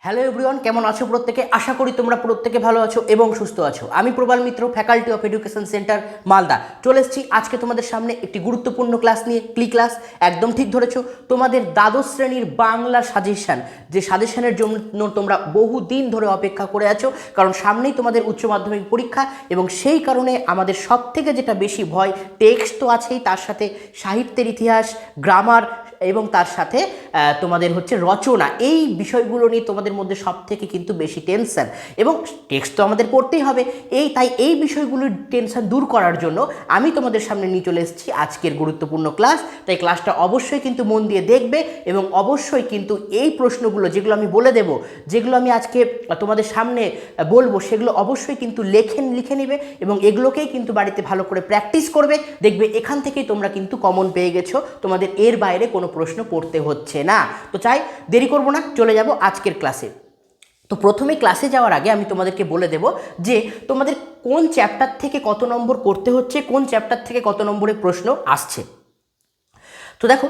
Hello everyone, কেমন আছো প্রত্যেকে? আশা করি তোমরা প্রত্যেকে ভালো আছো এবং সুস্থ আছো। আমি Prabal Mitra, faculty of education centre Malda চলে এসেছি আজকে তোমাদের সামনে একটি গুরুত্বপূর্ণ ক্লাস নিয়ে। ক্লাস একদম ঠিক ধরেছো, তোমাদের দ্বাদশ শ্রেণীর বাংলা সাজেশন, যে সাজেশনের জন্য তোমরা বহুদিন ধরে অপেক্ষা করে আছো, কারণ সামনেই তোমাদের উচ্চ মাধ্যমিক পরীক্ষা এবং সেই কারণে আমাদের সব থেকে যেটা বেশি ভয়, টেক্সট তো আছেই, তার সাথে সাহিত্যের ইতিহাস, গ্রামার এবং তার সাথে তোমাদের হচ্ছে রচনা, এই বিষয়গুলো নিয়ে তোমাদের মধ্যে সব থেকে কিন্তু বেশি টেনশন, এবং টেক্সট তো আমাদের পড়তেই হবে। তাই এই বিষয়গুলোর টেনশন দূর করার জন্য আমি তোমাদের সামনে নিয়ে চলে এসেছি আজকের গুরুত্বপূর্ণ ক্লাস। তাই ক্লাসটা অবশ্যই কিন্তু মন দিয়ে দেখবে এবং অবশ্যই কিন্তু এই প্রশ্নগুলো যেগুলো আমি বলে দেব, যেগুলো আমি আজকে তোমাদের সামনে বলবো, সেগুলো অবশ্যই কিন্তু লিখে নেবে এবং এগুলোকেই কিন্তু বাড়িতে ভালো করে প্র্যাকটিস করবে। দেখবে এখান থেকেই তোমরা কিন্তু কমন পেয়ে গেছো, তোমাদের এর বাইরে কোনো প্রশ্ন পড়তে হচ্ছে না। তো চাই দেরি করব না, চলে যাব আজকের ক্লাসে। তো প্রথমে ক্লাসে যাওয়ার আগে আমি তোমাদেরকে বলে দেব যে তোমাদের কোন চ্যাপ্টার থেকে কত নম্বর করতে হচ্ছে, কোন চ্যাপ্টার থেকে কত নম্বরের প্রশ্ন আসছে। তো দেখো,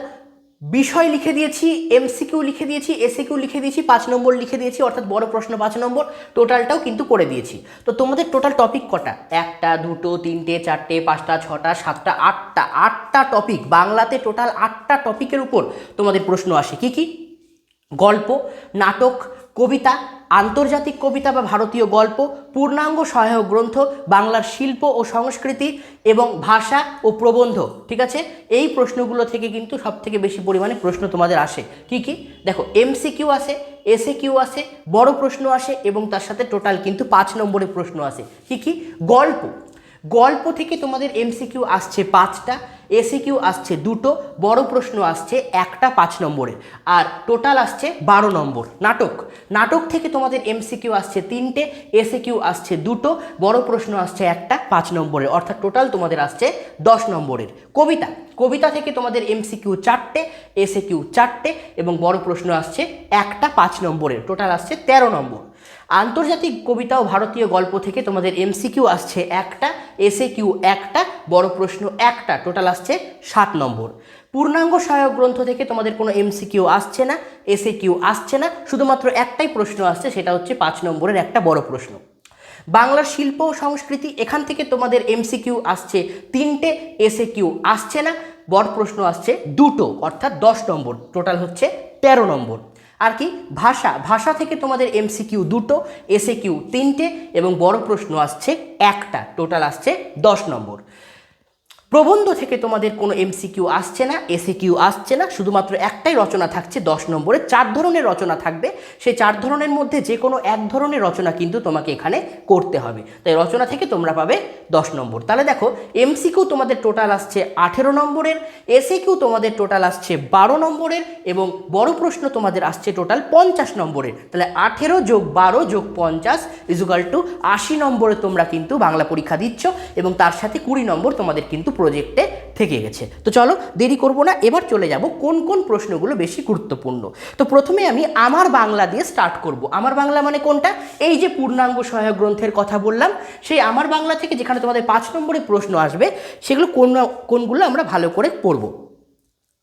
বিষয় লিখে দিয়েছি, এমসিকিউ লিখে দিয়েছি, এসিকিউ লিখে দিয়েছি, 5 নম্বর লিখে দিয়েছি, অর্থাৎ বড় প্রশ্ন 5 নম্বর, টোটালটাও কিন্তু করে দিয়েছি। তো তোমাদের টোটাল টপিক কটা? 1টা 2টো 3টে 4টে 5টা 6টা 7টা 8টা টপিক। বাংলাতে টোটাল 8টা টপিকের উপর তোমাদের প্রশ্ন আসে। কি কি? গল্প, নাটক, কবিতা, আন্তর্জাতিক কবিতা বা ভারতীয় গল্প, পূর্ণাঙ্গ সহায়ক গ্রন্থ, বাংলার শিল্প ও সংস্কৃতি এবং ভাষা ও প্রবন্ধ। ঠিক আছে, এই প্রশ্নগুলো থেকে কিন্তু সব থেকে বেশি পরিমাণে প্রশ্ন তোমাদের আসে। কি কি? দেখো, এমসিকিউ আসে, এসএকিউ আসে, বড় প্রশ্ন আসে এবং তার সাথে টোটাল কিন্তু 5 নম্বরের প্রশ্ন আসে। কি কি? গল্প থেকে তোমাদের এমসিকিউ আসছে 5টা, এসিকিউ আসছে 2টো, বড় প্রশ্ন আসছে 1টা 5 নম্বরের, আর টোটাল আসছে 12 নম্বর। নাটক থেকে তোমাদের এমসিকিউ আসছে 3টে, এসিকিউ আসছে 2টো, বড় প্রশ্ন আসছে 1টা 5 নম্বরের, অর্থাৎ টোটাল তোমাদের আসছে 10 নম্বরের। কবিতা থেকে তোমাদের এমসিকিউ 4টে, এসিকিউ 4টে এবং বড় প্রশ্ন আসছে 1টা 5 নম্বরের, টোটাল আসছে 13 নম্বর। আন্তর্জাতিক কবিতা ও ভারতীয় গল্প থেকে তোমাদের এমসিকিউ আসছে 1টা, এসএকিউ 1টা, বড় প্রশ্ন 1টা, টোটাল আসছে 7 নম্বর। পূর্ণাঙ্গ সহায়ক গ্রন্থ থেকে তোমাদের কোনো এমসিকিউ আসছে না, এসএকিউ আসছে না, শুধুমাত্র একটাই প্রশ্ন আসছে, সেটা হচ্ছে 5 নম্বরের একটা বড় প্রশ্ন। বাংলার শিল্প ও সংস্কৃতি, এখান থেকে তোমাদের এমসিকিউ আসছে 3টে, এসএকিউ আসছে না, বড় প্রশ্ন আসছে 2টো, অর্থাৎ 10 নম্বর, টোটাল হচ্ছে 13 নম্বর। আর কি? ভাষা থেকে তোমাদের এমসিকিউ 2টো, এসএকিউ 3টে এবং বড় প্রশ্ন আসছে 1টা, টোটাল আসছে 10 নম্বর। প্রবন্ধ থেকে তোমাদের কোনো এমসিকিউ আসছে না, এসিকিউ আসছে না, শুধুমাত্র একটাই রচনা থাকছে 10 নম্বরে। 4 ধরনের রচনা থাকবে, সেই 4 ধরনের মধ্যে যে কোনো এক ধরনের রচনা কিন্তু তোমাকে এখানে করতে হবে, তাই রচনা থেকে তোমরা পাবে 10 নম্বর। তাহলে দেখো, এমসিকিউ তোমাদের টোটাল আসছে 18 নম্বরের, এসিকিউ তোমাদের টোটাল আসছে 12 নম্বরের এবং বড় প্রশ্ন তোমাদের আসছে টোটাল 50 নম্বরের। তাহলে 18 যোগ 12 যোগ 50 = 80 নম্বরে তোমরা কিন্তু বাংলা পরীক্ষা দিচ্ছ এবং তার সাথে 20 নম্বর তোমাদের কিন্তু প্রজেক্টে থেকে গেছে। তো চলো দেরি করব না, এবার চলে যাব কোন কোন প্রশ্নগুলো বেশি গুরুত্বপূর্ণ। তো প্রথমে আমি আমার বাংলা দিয়ে স্টার্ট করব। আমার বাংলা মানে কোনটা? এই যে পূর্ণাঙ্গ সহায়ক গ্রন্থের কথা বললাম, সেই আমার বাংলা থেকে যেখানে তোমাদের 5 নম্বরে প্রশ্ন আসবে, সেগুলো কোনগুলো আমরা ভালো করে পড়ব।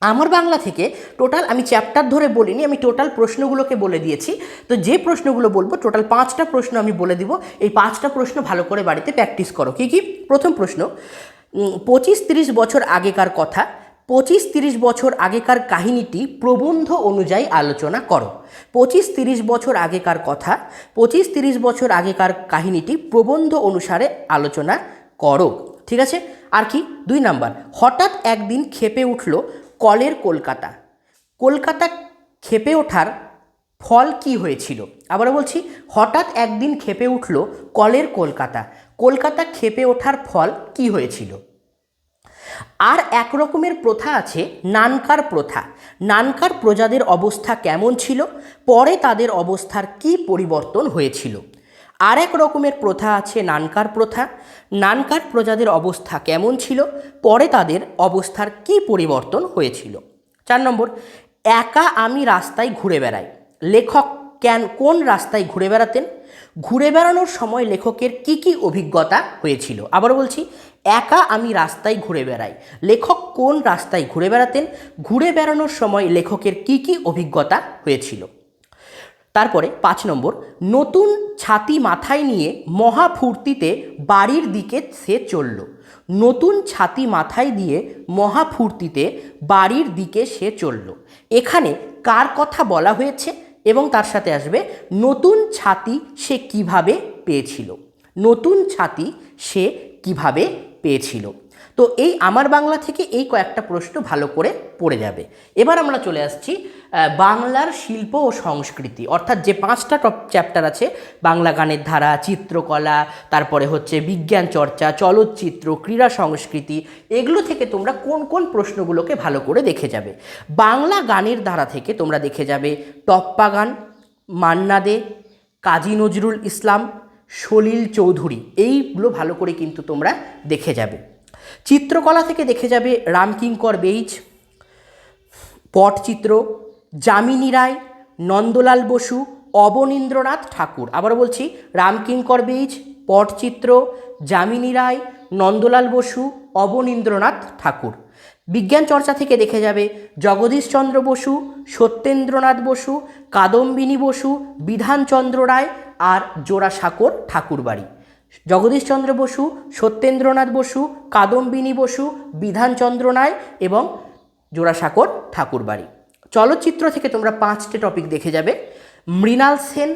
আমার বাংলা থেকে টোটাল, আমি চ্যাপ্টার ধরে বলিনি, আমি টোটাল প্রশ্নগুলোকে বলে দিয়েছি। তো যে প্রশ্নগুলো বলবো, টোটাল 5টা প্রশ্ন আমি বলে দিব। এই 5টা প্রশ্ন ভালো করে বাড়িতে প্র্যাকটিস করো। কি কি? প্রথম প্রশ্ন, 25-30 বছর আগেকার কথা, 25-30 বছর আগেকার কাহিনীটি প্রবন্ধ অনুযায়ী আলোচনা করো। 25-30 বছর আগেকার কথা, 25-30 বছর আগেকার কাহিনীটি প্রবন্ধ অনুসারে আলোচনা করো। ঠিক আছে? আর কি? 2 নাম্বার, হঠাৎ একদিন ক্ষেপে উঠল কলের কলকাতা ক্ষেপে ওঠার ফল কি হয়েছিল? আবারও বলছি, হঠাৎ একদিন ক্ষেপে উঠল কলের কলকাতা ক্ষেপে ওঠার ফল কি হয়েছিল? আর এক রকমের প্রথা আছে নানকার প্রথা। নানকার প্রজাদের অবস্থা কেমন ছিল? পরে তাদের অবস্থার কি পরিবর্তন হয়েছিল? আর এক রকমের প্রথা আছে নানকার প্রথা। নানকার প্রজাদের অবস্থা কেমন ছিল? পরে তাদের অবস্থার কি পরিবর্তন হয়েছিল? 4 নম্বর, একা আমি রাস্তায় ঘুরে বেড়াই। লেখক কোন রাস্তায় ঘুরে বেড়াতেন? ঘুরে বেড়ানোর সময় লেখকের কি কি অভিজ্ঞতা হয়েছিল? আবার বলছি, একা আমি রাস্তায় ঘুরে বেড়াই। লেখক কোন রাস্তায় ঘুরে বেড়াতেন? ঘুরে বেড়ানোর সময় লেখকের কি কি অভিজ্ঞতা হয়েছিল? তারপরে 5 নম্বর, নতুন ছাতি মাথায় নিয়ে মহা ফুর্তিতে বাড়ির দিকে সে চলল। নতুন ছাতি মাথায় দিয়ে মহা ফুর্তিতে বাড়ির দিকে সে চলল। এখানে কার কথা বলা হয়েছে এবং তার সাথে আসবে নতুন ছাতি সে কিভাবে পেয়েছিল। নতুন ছাতি সে কিভাবে পেয়েছিল। তো এই আমার বাংলা থেকে এই কয়েকটা প্রশ্ন ভালো করে পড়ে যাবে। এবার আমরা চলে আসছি বাংলার শিল্প ও সংস্কৃতি, অর্থাৎ যে 5টা চ্যাপ্টার আছে, বাংলা গানের ধারা, চিত্রকলা, তারপরে হচ্ছে বিজ্ঞান চর্চা, চলচ্চিত্র, ক্রীড়া সংস্কৃতি, এগুলো থেকে তোমরা কোন কোন প্রশ্নগুলোকে ভালো করে দেখে যাবে। বাংলা গানের ধারা থেকে তোমরা দেখে যাবে টপ্পা গান, মান্না দে, কাজী নজরুল ইসলাম, সলিল চৌধুরী, এইগুলো ভালো করে কিন্তু তোমরা দেখে যাবে। চিত্রকলা থেকে দেখে যাবে রামকিঙ্কর বেইজ, পটচিত্র, যামিনী রায়, নন্দলাল বসু, অবনীন্দ্রনাথ ঠাকুর। আবার বলছি, রামকিঙ্কর বেইজ, পটচিত্র, যামিনী রায়, নন্দলাল বসু, অবনীন্দ্রনাথ ঠাকুর। বিজ্ঞান চর্চা থেকে দেখে যাবে জগদীশচন্দ্র বসু, সত্যেন্দ্রনাথ বসু, কাদম্বিনী বসু, বিধানচন্দ্র রায় আর জোড়াসাঁকোর ঠাকুরবাড়ি। জগদীশচন্দ্র বসু, সত্যেন্দ্রনাথ বসু, কাদম্বিনী বসু, বিধানচন্দ্র রায় এবং জোড়াসাঁকোর ঠাকুরবাড়ি। চলচ্চিত্র থেকে তোমরা 5টে টপিক দেখে যাবে, মৃণাল সেন,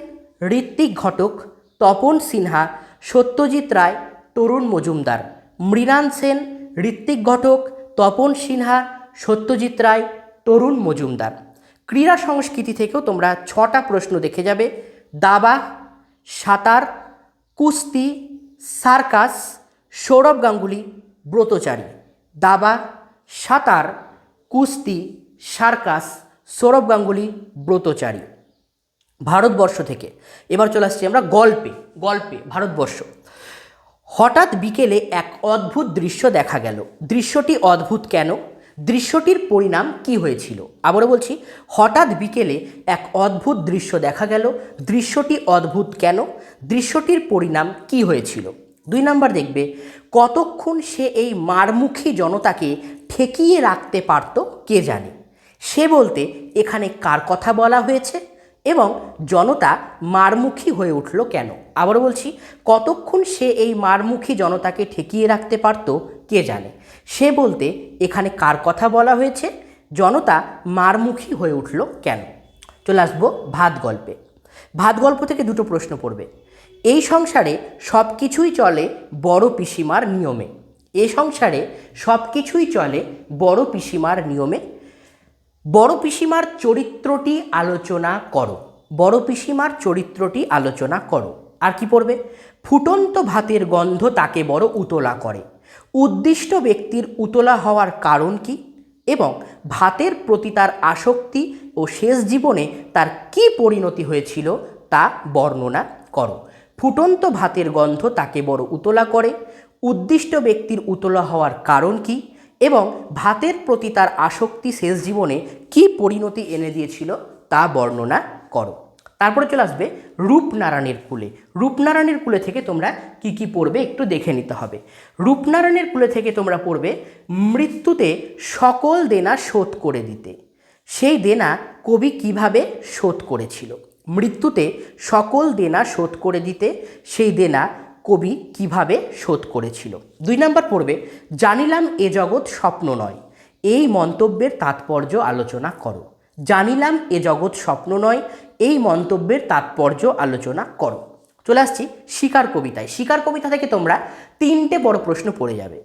ঋত্বিক ঘটক, তপন সিনহা, সত্যজিৎ রায়, তরুণ মজুমদার। মৃণাল সেন, ঋত্বিক ঘটক, তপন সিনহা, সত্যজিৎ রায়, তরুণ মজুমদার। ক্রীড়া সংস্কৃতি থেকেও তোমরা 6টা প্রশ্ন দেখে যাবে, দাবা, সাঁতার, কুস্তি, সার্কাস, সৌরভ গাঙ্গুলি, ব্রতচারী। দাবা, সাঁতার, কুস্তি, সার্কাস, সৌরভ গাঙ্গুলি, ব্রতচারী। ভারতবর্ষ থেকে এবার চলে আসছি আমরা গল্পে ভারতবর্ষ। হঠাৎ বিকেলে এক অদ্ভুত দৃশ্য দেখা গেল। দৃশ্যটি অদ্ভুত কেন? দৃশ্যটির পরিণাম কি হয়েছিল? আবারও বলছি, হঠাৎ বিকেলে এক অদ্ভুত দৃশ্য দেখা গেল। দৃশ্যটি অদ্ভুত কেন? দৃশ্যটির পরিণাম কি হয়েছিল? 2 নম্বর দেখবে, কতক্ষণ সে এই মারমুখী জনতাকে ঠেকিয়ে রাখতে পারত কে জানে। সে বলতে এখানে কার কথা বলা হয়েছে এবং জনতা মারমুখী হয়ে উঠল কেন? আবারও বলছি, কতক্ষণ সে এই মারমুখী জনতাকে ঠেকিয়ে রাখতে পারত কে জানে। সে বলতে এখানে কার কথা বলা হয়েছে, জনতা মারমুখী হয়ে উঠল কেন। চলে আসবো ভাত গল্পে। ভাত গল্প থেকে 2টো প্রশ্ন পড়বে। এই সংসারে সব কিছুই চলে বড় পিসিমার নিয়মে। এই সংসারে সব কিছুই চলে বড় পিসিমার নিয়মে। বড় পিসিমার চরিত্রটি আলোচনা করো। বড় পিসিমার চরিত্রটি আলোচনা করো। আর কি পড়বে? ফুটন্ত ভাতের গন্ধ তাকে বড় উতলা করে। উদ্দিষ্ট ব্যক্তির উতলা হওয়ার কারণ কি এবং ভাতের প্রতি তার আসক্তি ও শেষ জীবনে তার কি পরিণতি হয়েছিল তা বর্ণনা করো। ফুটন্ত ভাতের গন্ধ তাকে বড় উতলা করে, উদ্দিষ্ট ব্যক্তির উতলা হওয়ার কারণ কি এবং ভাতের প্রতি তার আসক্তি শেষ জীবনে কি পরিণতি এনে দিয়েছিল তা বর্ণনা করো। তারপরে চলে আসবে রূপনারায়ণের কুলে। রূপনারায়ণের কুলে থেকে তোমরা কি কি পড়বে একটু দেখে নিতে হবে। রূপনারায়ণের কুলে থেকে তোমরা পড়বে মৃত্যুতে সকল দেনা শোধ করে দিতে। সেই দেনা কবি কিভাবে শোধ করেছিল? মৃত্যুতে সকল দেনা শোধ করে দিতে সেই দেনা কবি কিভাবে শোধ করেছিল। 2 নম্বর পড়বে জানিলাম এ জগৎ স্বপ্ন নয়। এই মন্তব্যের তাৎপর্য আলোচনা করো। জানিলাম এ জগৎ স্বপ্ন নয়, এই মন্তব্যের তাৎপর্য আলোচনা করো। চলে আসছি শিকার কবিতায়। শিকার কবিতা থেকে তোমরা 3টে বড় প্রশ্ন পড়ে যাবে।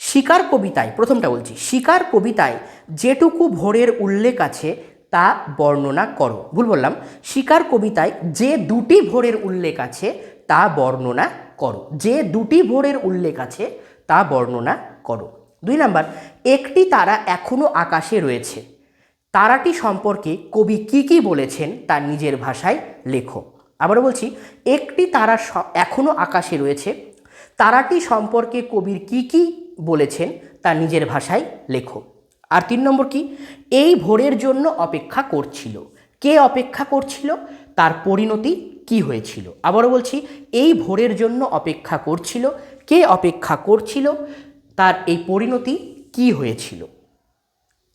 শিকার কবিতায় প্রথমটা বলছি, শিকার কবিতায় যেটুকু ভোরের উল্লেখ আছে তা বর্ণনা করো। ভুল বললাম, শিকার কবিতায় যে 2টি ভোরের উল্লেখ আছে তা বর্ণনা করো। যে 2টি ভোরের উল্লেখ আছে তা বর্ণনা করো। 2 নম্বর, একটি তারা এখনো আকাশে রয়েছে। তারাটি সম্পর্কে কবি কি কি বলেছেন তা নিজের ভাষায় লেখো। আবারও বলছি, একটি তারা এখনো আকাশে রয়েছে। তারাটি সম্পর্কে কবির কি কি বলেছেন তা নিজের ভাষায় লেখো। আর 3 নম্বর কি? এই ভোরের জন্য অপেক্ষা করছিল। কে অপেক্ষা করছিল? তার পরিণতি কি হয়েছিল? আবারও বলছি, এই ভোরের জন্য অপেক্ষা করছিল। কে অপেক্ষা করছিল? তার এই পরিণতি কি হয়েছিল?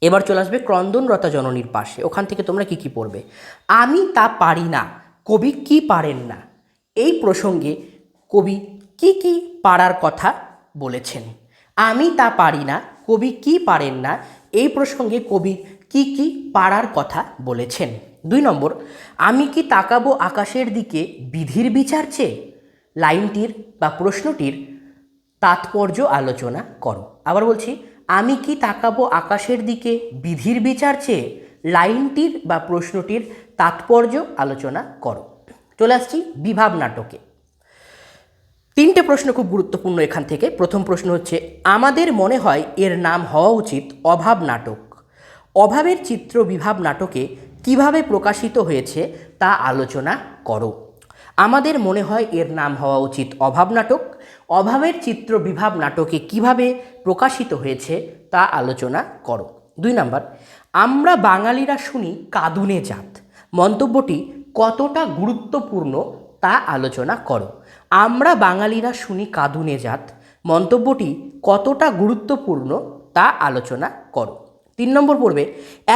এবার চলে আসবে ক্রন্দনরতা জননীর পাশে। ওখান থেকে তোমরা কি কি পড়বে? আমি তা পারি না, কবি কি পারেন না, এই প্রসঙ্গে কবি কি কি পারার কথা বলেছেন। আমি তা পারি না, কবি কি পারেন না, এই প্রসঙ্গে কবি কি কি পারার কথা বলেছেন। 2 নম্বর, আমি কি তাকাবো আকাশের দিকে বিধির বিচার চেয়ে, লাইনটির বা প্রশ্নটির তাৎপর্য আলোচনা করো। আবার বলছি, আমি কি তাকাবো আকাশের দিকে বিধির বিচার চেয়ে, লাইনটির বা প্রশ্নটির তাৎপর্য আলোচনা করো। চলে আসছি বিভাব নাটকে। 3টে প্রশ্ন খুব গুরুত্বপূর্ণ এখান থেকে। প্রথম প্রশ্ন হচ্ছে, আমাদের মনে হয় এর নাম হওয়া উচিত অভাব নাটক। অভাবের চিত্র বিভাব নাটকে কিভাবে প্রকাশিত হয়েছে তা আলোচনা করো। আমাদের মনে হয় এর নাম হওয়া উচিত অভাব নাটক। অভাবের চিত্র বিভাব নাটকে কিভাবে প্রকাশিত হয়েছে তা আলোচনা করো। 2 নম্বর, আমরা বাঙালিরা শুনি কাঁদুনে জাত, মন্তব্যটি কতটা গুরুত্বপূর্ণ তা আলোচনা করো। আমরা বাঙালিরা শুনি কাঁদুনে জাত, মন্তব্যটি কতটা গুরুত্বপূর্ণ তা আলোচনা করো। 3 নম্বর পড়বে,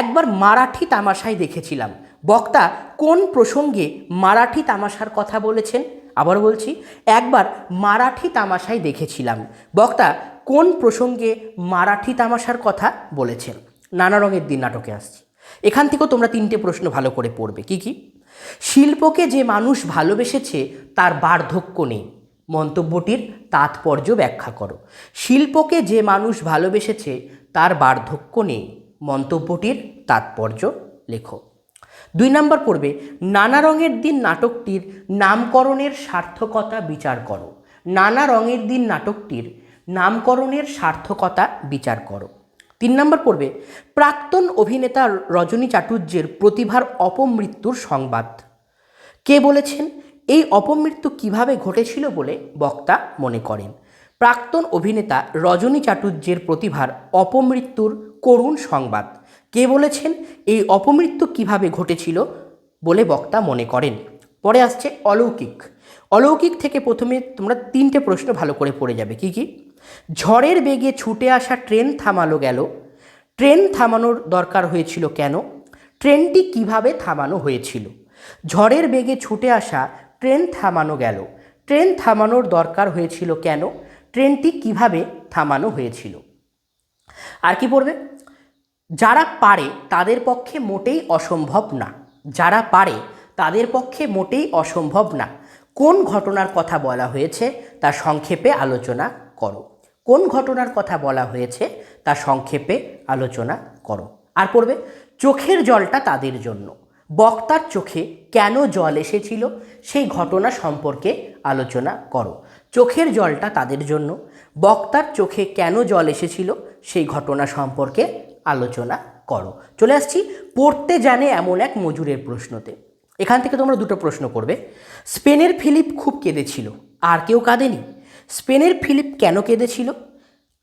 একবার মারাঠি তামাশায় দেখেছিলাম, বক্তা কোন প্রসঙ্গে মারাঠি তামাশার কথা বলেছেন। আবার বলছি, একবার মারাঠি তামাশায় দেখেছিলাম, বক্তা কোন প্রসঙ্গে মারাঠি তামাশার কথা বলেছেন। নানা রঙের দিন নাটকে আসছি। এখান থেকেও তোমরা 3টে প্রশ্ন ভালো করে পড়বে। কি কি? শিল্পকে যে মানুষ ভালোবেসেছে তার বার্ধক্য নেই, মন্তব্যটির তাৎপর্য ব্যাখ্যা করো। শিল্পকে যে মানুষ ভালোবেসেছে তার বার্ধক্য নেই, মন্তব্যটির তাৎপর্য লেখো। 2 নম্বর পড়বে, নানা রঙের দিন নাটকটির নামকরণের সার্থকতা বিচার করো। নানা রঙের দিন নাটকটির নামকরণের সার্থকতা বিচার করো। 3 নম্বর পড়বে, প্রাক্তন অভিনেতা রজনী চাটুর্যের প্রতিভার অপমৃত্যুর সংবাদ কে বলেছেন, এই অপমৃত্যু কিভাবে ঘটেছিল বলে বক্তা মনে করেন। প্রাক্তন অভিনেতা রজনী চাটুর্যের প্রতিভার অপমৃত্যুর করুণ সংবাদ কে বলেছেন, এই অপমৃত্যু কিভাবে ঘটেছিল বলে বক্তা মনে করেন। পরে আসছে অলৌকিক। অলৌকিক থেকে প্রথমে তোমরা 3টে প্রশ্ন ভালো করে পড়ে যাবে। কি কি? ঝড়ের বেগে ছুটে আসা ট্রেন থামালো গেল, ট্রেন থামানোর দরকার হয়েছিল কেন, ট্রেনটি কিভাবে থামানো হয়েছিল। ঝড়ের বেগে ছুটে আসা ট্রেন থামানো গেল, ট্রেন থামানোর দরকার হয়েছিল কেন, ট্রেনটি কিভাবে থামানো হয়েছিল। আর কি পড়বে? যারা পারে তাদের পক্ষে মোটেই অসম্ভব না, যারা পারে তাদের পক্ষে মোটেই অসম্ভব না, কোন ঘটনার কথা বলা হয়েছে তা সংক্ষেপে আলোচনা করো। কোন ঘটনার কথা বলা হয়েছে তা সংক্ষেপে আলোচনা করো। আর পড়বে, চোখের জলটা তাদের জন্য, বক্তার চোখে কেন জল এসেছিল সেই ঘটনা সম্পর্কে আলোচনা করো। চোখের জলটা তাদের জন্য, বক্তার চোখে কেন জল এসেছিল সেই ঘটনা সম্পর্কে আলোচনা করো। চলে আসছি পড়তে জানে এমন এক মজুরের প্রশ্নতে। এখান থেকে তোমরা 2টো প্রশ্ন করবে। স্পেনের ফিলিপ খুব কেঁদেছিল, আর কেউ কাঁদেনি। স্পেনের ফিলিপ কেন কেঁদেছিল,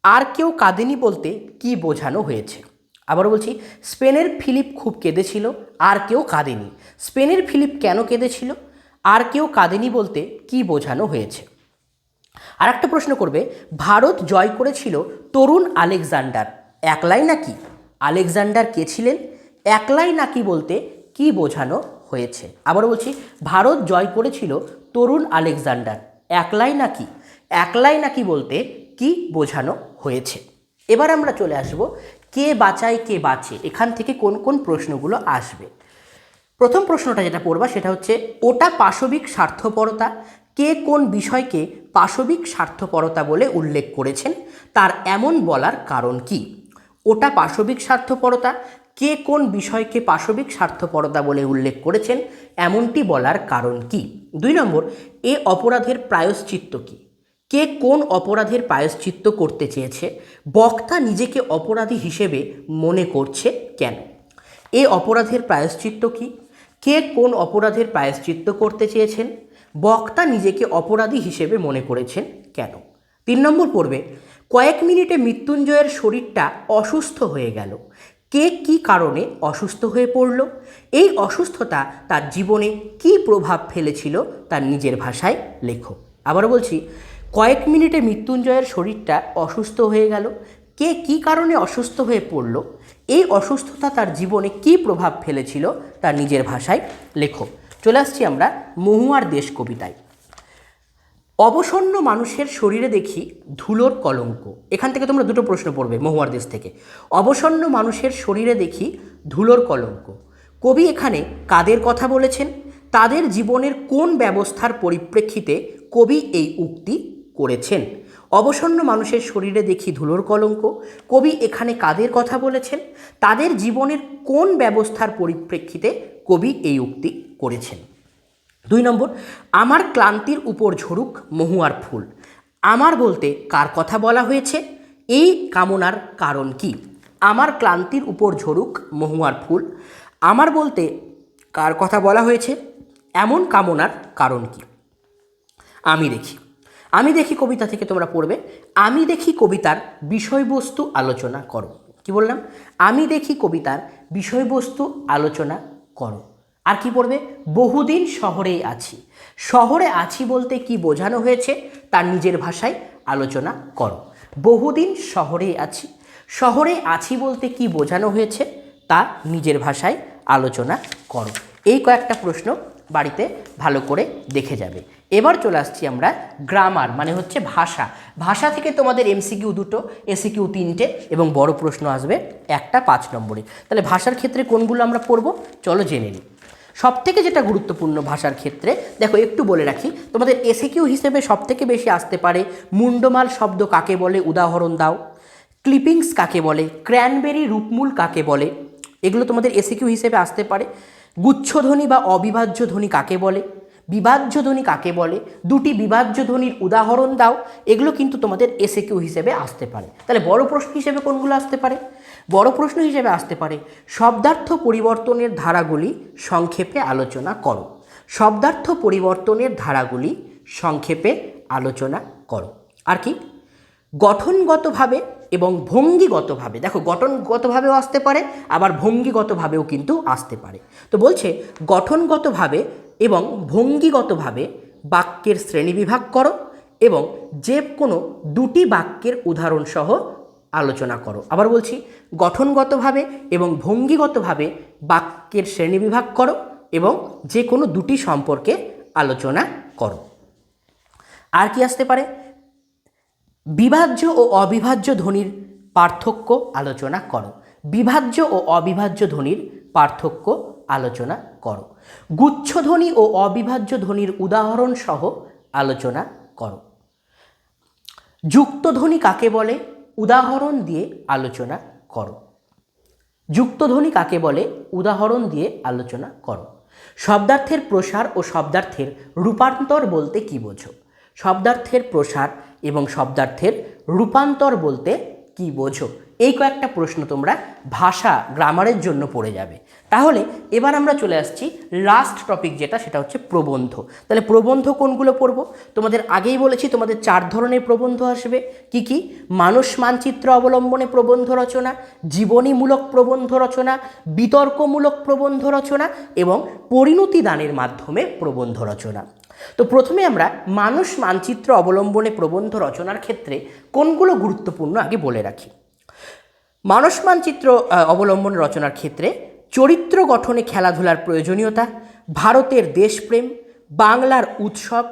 আর কেউ কাঁদেনি বলতে কি বোঝানো হয়েছে। আবার বলছি, স্পেনের ফিলিপ খুব কেঁদেছিল, আর কেউ কাঁদেনি। স্পেনের ফিলিপ কেন কেঁদেছিল, আর কেউ কাঁদেনি বলতে কি বোঝানো হয়েছে। আর একটা প্রশ্ন করবে, ভারত জয় করেছিল তরুণ আলেকজান্ডার, একলাই নাকি। আলেকজান্ডার কে ছিলেন, একলাই নাকি বলতে কি বোঝানো হয়েছে। আবার বলছি, ভারত জয় করেছিল তরুণ আলেকজান্ডার, একলাই নাকি। একলাই নাকি বলতে কি বোঝানো হয়েছে। এবার আমরা চলে আসব কে বাঁচায় কে বাঁচে, এখান থেকে কোন কোন প্রশ্নগুলো আসবে। প্রথম প্রশ্নটা যেটা পড়বা সেটা হচ্ছে, ওটা পাশবিক স্বার্থপরতা, কে কোন বিষয়কে পাশবিক স্বার্থপরতা বলে উল্লেখ করেছেন, তার এমন বলার কারণ কি। ওটা পাশবিক স্বার্থপরতা, কে কোন বিষয়কে পাশবিক স্বার্থপরতা বলে উল্লেখ করেছেন, এমনটি বলার কারণ কি। 2 নম্বর, এ অপরাধের প্রায়শ্চিত্ত কি, কে কোন অপরাধের প্রায়শ্চিত্ত করতে চেয়েছে, বক্তা নিজেকে অপরাধী হিসেবে মনে করছে কেন। এ অপরাধের প্রায়শ্চিত্ত কি, কে কোন অপরাধের প্রায়শ্চিত্ত করতে চেয়েছেন, বক্তা নিজেকে অপরাধী হিসেবে মনে করেছেন কেন। 3 নম্বর পড়বে, কয়েক মিনিটে মৃত্যুঞ্জয়ের শরীরটা অসুস্থ হয়ে গেল, কে কি কারণে অসুস্থ হয়ে পড়ল, এই অসুস্থতা তার জীবনে কি প্রভাব ফেলেছিল তার নিজের ভাষায় লেখো। আবার বলছি, কয়েক মিনিটে মৃত্যুঞ্জয়ের শরীরটা অসুস্থ হয়ে গেল, কে কি কারণে অসুস্থ হয়ে পড়ল, এই অসুস্থতা তার জীবনে কি প্রভাব ফেলেছিল তার নিজের ভাষায় লেখো। চলে আসছি আমরা মহুয়ার দেশ কবিতায়। অবসন্ন মানুষের শরীরে দেখি ধুলোর কলঙ্ক। এখান থেকে তোমরা দুটো প্রশ্ন পড়বে মহুয়ার দেশ থেকে। অবসন্ন মানুষের শরীরে দেখি ধুলোর কলঙ্ক। কবি এখানে কাদের কথা বলেছেন, তাদের জীবনের কোন ব্যবস্থার পরিপ্রেক্ষিতে কবি এই উক্তি করেছেন? অবসন্ন মানুষের শরীরে দেখি ধুলোর কলঙ্ক, কবি এখানে কাদের কথা বলেছেন, তাদের জীবনের কোন ব্যবস্থার পরিপ্রেক্ষিতে কবি এই উক্তি করেছেন? 2 নম্বর, আমার ক্লান্তির উপর ঝরুক মহুয়ার ফুল। আমার বলতে কার কথা বলা হয়েছে? এই কামনার কারণ কি? আমার ক্লান্তির উপর ঝরুক মহুয়ার ফুল, আমার বলতে কার কথা বলা হয়েছে? এমন কামনার কারণ কি? আমি দেখি কবিতা থেকে তোমরা পড়বে, আমি দেখি কবিতার বিষয়বস্তু আলোচনা করো। কি বললাম? আমি দেখি কবিতার বিষয়বস্তু আলোচনা করো। আর কি পড়বে? বহুদিন শহরেই আছি। শহরে আছি বলতে কি বোঝানো হয়েছে তার নিজের ভাষায় আলোচনা করো। বহুদিন শহরেই আছি, শহরে আছি বলতে কি বোঝানো হয়েছে তা নিজের ভাষায় আলোচনা করো। এই কয়েকটা প্রশ্ন বাড়িতে ভালো করে দেখে যাবে। এবার চলে আসছি আমরা গ্রামার, মানে হচ্ছে ভাষা। ভাষা থেকে তোমাদের এমসিকিউ 2টো, এসিকিউ 3টে এবং বড় প্রশ্ন আসবে একটা 5 নম্বরে। তাহলে ভাষার ক্ষেত্রে কোনগুলো আমরা পড়ব চলো জেনে নিই। সবথেকে যেটা গুরুত্বপূর্ণ ভাষার ক্ষেত্রে, দেখো একটু বলে রাখি, তোমাদের এসিকিউ হিসেবে সবথেকে বেশি আসতে পারে মুন্ডমাল শব্দ কাকে বলে, উদাহরণ দাও। ক্লিপিংস কাকে বলে, ক্র্যানবেরি রূপমূল কাকে বলে, এগুলো তোমাদের এসিকিউ হিসেবে আসতে পারে। গুচ্ছধ্বনি বা অবিভাজ্য ধ্বনি কাকে বলে, বিভাজ্য ধ্বনি কাকে বলে, দুটি বিভাজ্য ধ্বনির উদাহরণ দাও। এগুলো কিন্তু তোমাদের এসিকিউ হিসেবে আসতে পারে। তাহলে বড় প্রশ্ন হিসেবে কোনগুলো আসতে পারে? বড় প্রশ্ন হিসেবে আসতে পারে শব্দার্থ পরিবর্তনের ধারাগুলি সংক্ষেপে আলোচনা করো। শব্দার্থ পরিবর্তনের ধারাগুলি সংক্ষেপে আলোচনা করো। আর কি? গঠনগতভাবে এবং ভঙ্গিগতভাবে, দেখো গঠনগতভাবেও আসতে পারে আবার ভঙ্গিগতভাবেও কিন্তু আসতে পারে। তো বলছে গঠনগতভাবে এবং ভঙ্গিগতভাবে বাক্যের শ্রেণীবিভাগ করো এবং যে কোনো দুটি বাক্যের উদাহরণসহ আলোচনা করো। আবার বলছি, গঠনগতভাবে এবং ভঙ্গিগতভাবে বাক্যের শ্রেণীবিভাগ করো এবং যে কোনো দুটি সম্পর্কে আলোচনা করো। আর কি আসতে পারে? বিভাজ্য ও অবিভাজ্য ধ্বনির পার্থক্য আলোচনা করো। বিভাজ্য ও অবিভাজ্য ধ্বনির পার্থক্য আলোচনা করো। গুচ্ছধ্বনি ও অবিভাজ্য ধ্বনির উদাহরণ সহ আলোচনা করো। যুক্তধ্বনি কাকে বলে, উদাহরণ দিয়ে আলোচনা করো। যুক্তধ্বনি কাকে বলে, উদাহরণ দিয়ে আলোচনা করো। শব্দার্থের প্রসার ও শব্দার্থের রূপান্তর বলতে কি বোঝো? শব্দার্থের প্রসার এবং শব্দার্থের রূপান্তর বলতে কি বোঝো? এই কয়েকটা প্রশ্ন তোমরা ভাষা গ্রামারের জন্য পড়ে যাবে। তাহলে এবার আমরা চলে আসছি লাস্ট টপিক, যেটা সেটা হচ্ছে প্রবন্ধ। তাহলে প্রবন্ধ কোনগুলো পড়ব? তোমাদের আগেই বলেছি তোমাদের 4 ধরনের প্রবন্ধ আসবে। কি কি? মানুষ মানচিত্র অবলম্বনে প্রবন্ধ রচনা, জীবনীমূলক প্রবন্ধ রচনা, বিতর্কমূলক প্রবন্ধ রচনা এবং পরিণতি দানের মাধ্যমে প্রবন্ধ রচনা। তো প্রথমে আমরা মানুষ মানচিত্র অবলম্বনে প্রবন্ধ রচনার ক্ষেত্রে কোনগুলো গুরুত্বপূর্ণ আগে বলে রাখি। মানুষ মানচিত্র অবলম্বন রচনার ক্ষেত্রে চরিত্র গঠনে খেলাধুলার প্রয়োজনীয়তা, ভারতের দেশপ্রেম, বাংলার উৎসব,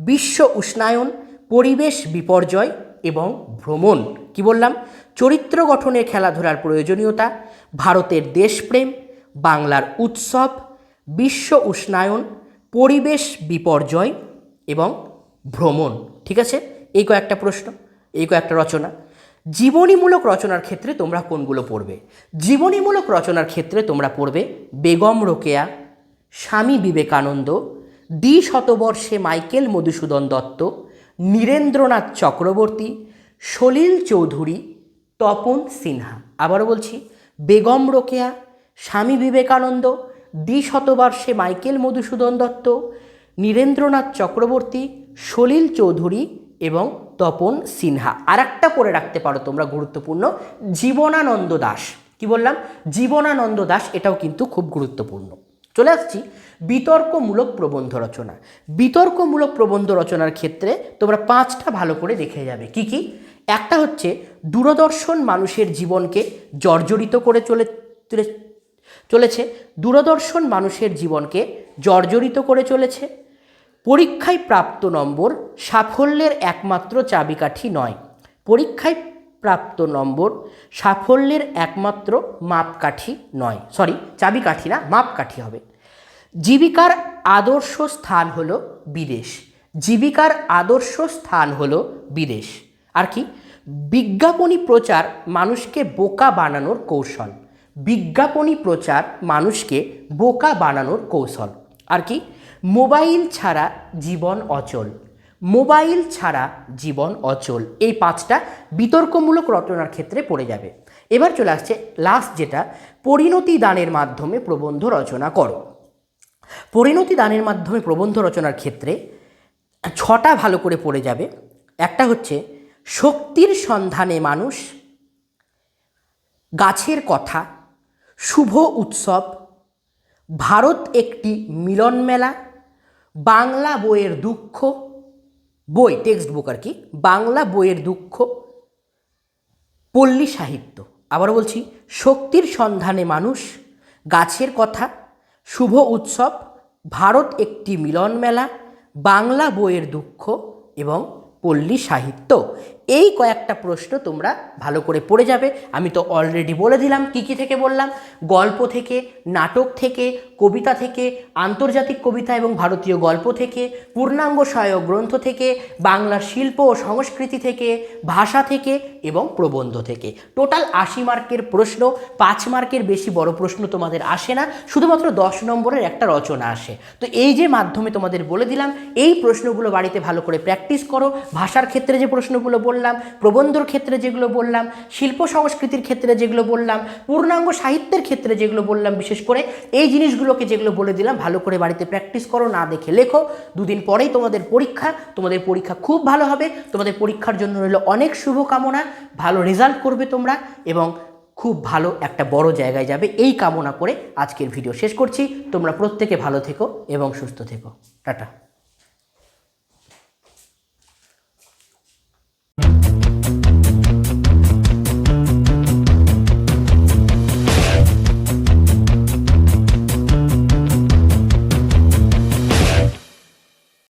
বিশ্ব উষ্ণায়ন, পরিবেশ বিপর্যয় এবং ভ্রমণ। কি বললাম? চরিত্র গঠনে খেলাধুলার প্রয়োজনীয়তা, ভারতের দেশপ্রেম, বাংলার উৎসব, বিশ্ব উষ্ণায়ন, পরিবেশ বিপর্যয় এবং ভ্রমণ। ঠিক আছে? এই কয়েকটা প্রশ্ন, এই কয়েকটা রচনা। জীবনীমূলক রচনার ক্ষেত্রে তোমরা কোনগুলো পড়বে? জীবনীমূলক রচনার ক্ষেত্রে তোমরা পড়বে বেগম রোকেয়া, স্বামী বিবেকানন্দ, দ্বিশতবর্ষে মাইকেল মধুসূদন দত্ত, নীরেন্দ্রনাথ চক্রবর্তী, সলিল চৌধুরী, তপন সিনহা। আবারও বলছি, বেগম রোকেয়া, স্বামী বিবেকানন্দ, দ্বিশতবর্ষে মাইকেল মধুসূদন দত্ত, নীরেন্দ্রনাথ চক্রবর্তী, সলিল চৌধুরী এবং তপন সিনহা। আর একটা পড়ে রাখতে পারো তোমরা গুরুত্বপূর্ণ, জীবনানন্দ দাশ। কি বললাম? জীবনানন্দ দাশ, এটাও কিন্তু খুব গুরুত্বপূর্ণ। চলে আসছি বিতর্কমূলক প্রবন্ধ রচনা। বিতর্কমূলক প্রবন্ধ রচনার ক্ষেত্রে তোমরা 5টা ভালো করে দেখে যাবে। কি কি? একটা হচ্ছে দূরদর্শন মানুষের জীবনকে জর্জরিত করে চলেছে। দূরদর্শন মানুষের জীবনকে জর্জরিত করে চলেছে। পরীক্ষায় প্রাপ্ত নম্বর সাফল্যের একমাত্র চাবিকাঠি নয়। পরীক্ষায় প্রাপ্ত নম্বর সাফল্যের একমাত্র মাপকাঠি নয়, চাবিকাঠি না, মাপকাঠি হবে। জীবিকার আদর্শ স্থান হলো বিদেশ। জীবিকার আদর্শ স্থান হলো বিদেশ। আর কি? বিজ্ঞাপনী প্রচার মানুষকে বোকা বানানোর কৌশল। বিজ্ঞাপনী প্রচার মানুষকে বোকা বানানোর কৌশল। আর কি? মোবাইল ছাড়া জীবন অচল। মোবাইল ছাড়া জীবন অচল। এই 5টা বিতর্কমূলক রচনার ক্ষেত্রে পড়ে যাবে। এবার চলে আসছে লাস্ট, যেটা পরিণতি দানের মাধ্যমে প্রবন্ধ রচনা করো। পরিণতি দানের মাধ্যমে প্রবন্ধ রচনার ক্ষেত্রে 6টা ভালো করে পড়ে যাবে। একটা হচ্ছে শক্তির সন্ধানে মানুষ, গাছের কথা, শুভ উৎসব, ভারত একটি মিলন মেলা, বাংলা বইয়ের দুঃখ, বই টেক্সট বুক আর কি, বাংলা বইয়ের দুঃখ, পল্লী সাহিত্য। আবার বলছি, শক্তির সন্ধানে মানুষ, গাছের কথা, শুভ উৎসব, ভারত একটি মিলন মেলা, বাংলা বইয়ের দুঃখ এবং পল্লী সাহিত্য। এই কয়েকটা প্রশ্ন তোমরা ভালো করে পড়ে যাবে। আমি তো অলরেডি বলে দিলাম কী কী থেকে বললাম। গল্প থেকে, নাটক থেকে, কবিতা থেকে, আন্তর্জাতিক কবিতা এবং ভারতীয় গল্প থেকে, পূর্ণাঙ্গ সহায়ক গ্রন্থ থেকে, বাংলার শিল্প ও সংস্কৃতি থেকে, ভাষা থেকে এবং প্রবন্ধ থেকে। টোটাল 80 মার্কের প্রশ্ন। 5 মার্কের বেশি বড় প্রশ্ন তোমাদের আসে না, শুধুমাত্র 10 নম্বরের একটা রচনা আসে। তো এই যে মাধ্যমে তোমাদের বলে দিলাম, এই প্রশ্নগুলো বাড়িতে ভালো করে প্র্যাকটিস করো। ভাষার ক্ষেত্রে যে প্রশ্নগুলো বললাম, প্রবন্ধর ক্ষেত্রে যেগুলো বললাম, শিল্প সংস্কৃতির ক্ষেত্রে যেগুলো বললাম, পূর্ণাঙ্গ সাহিত্যের ক্ষেত্রে যেগুলো বললাম, বিশেষ করে এই জিনিসগুলোকে যেগুলো বলে দিলাম ভালো করে বাড়িতে প্র্যাকটিস করো, না দেখে লেখো। 2 দিন পরেই তোমাদের পরীক্ষা। তোমাদের পরীক্ষা খুব ভালো হবে। তোমাদের পরীক্ষার জন্য রইল অনেক শুভকামনা। ভালো রেজাল্ট করবে তোমরা এবং খুব ভালো একটা বড় জায়গায় যাবে, এই কামনা করে আজকের ভিডিও শেষ করছি। তোমরা প্রত্যেকে ভালো থেকো এবং সুস্থ থেকো। টাটা।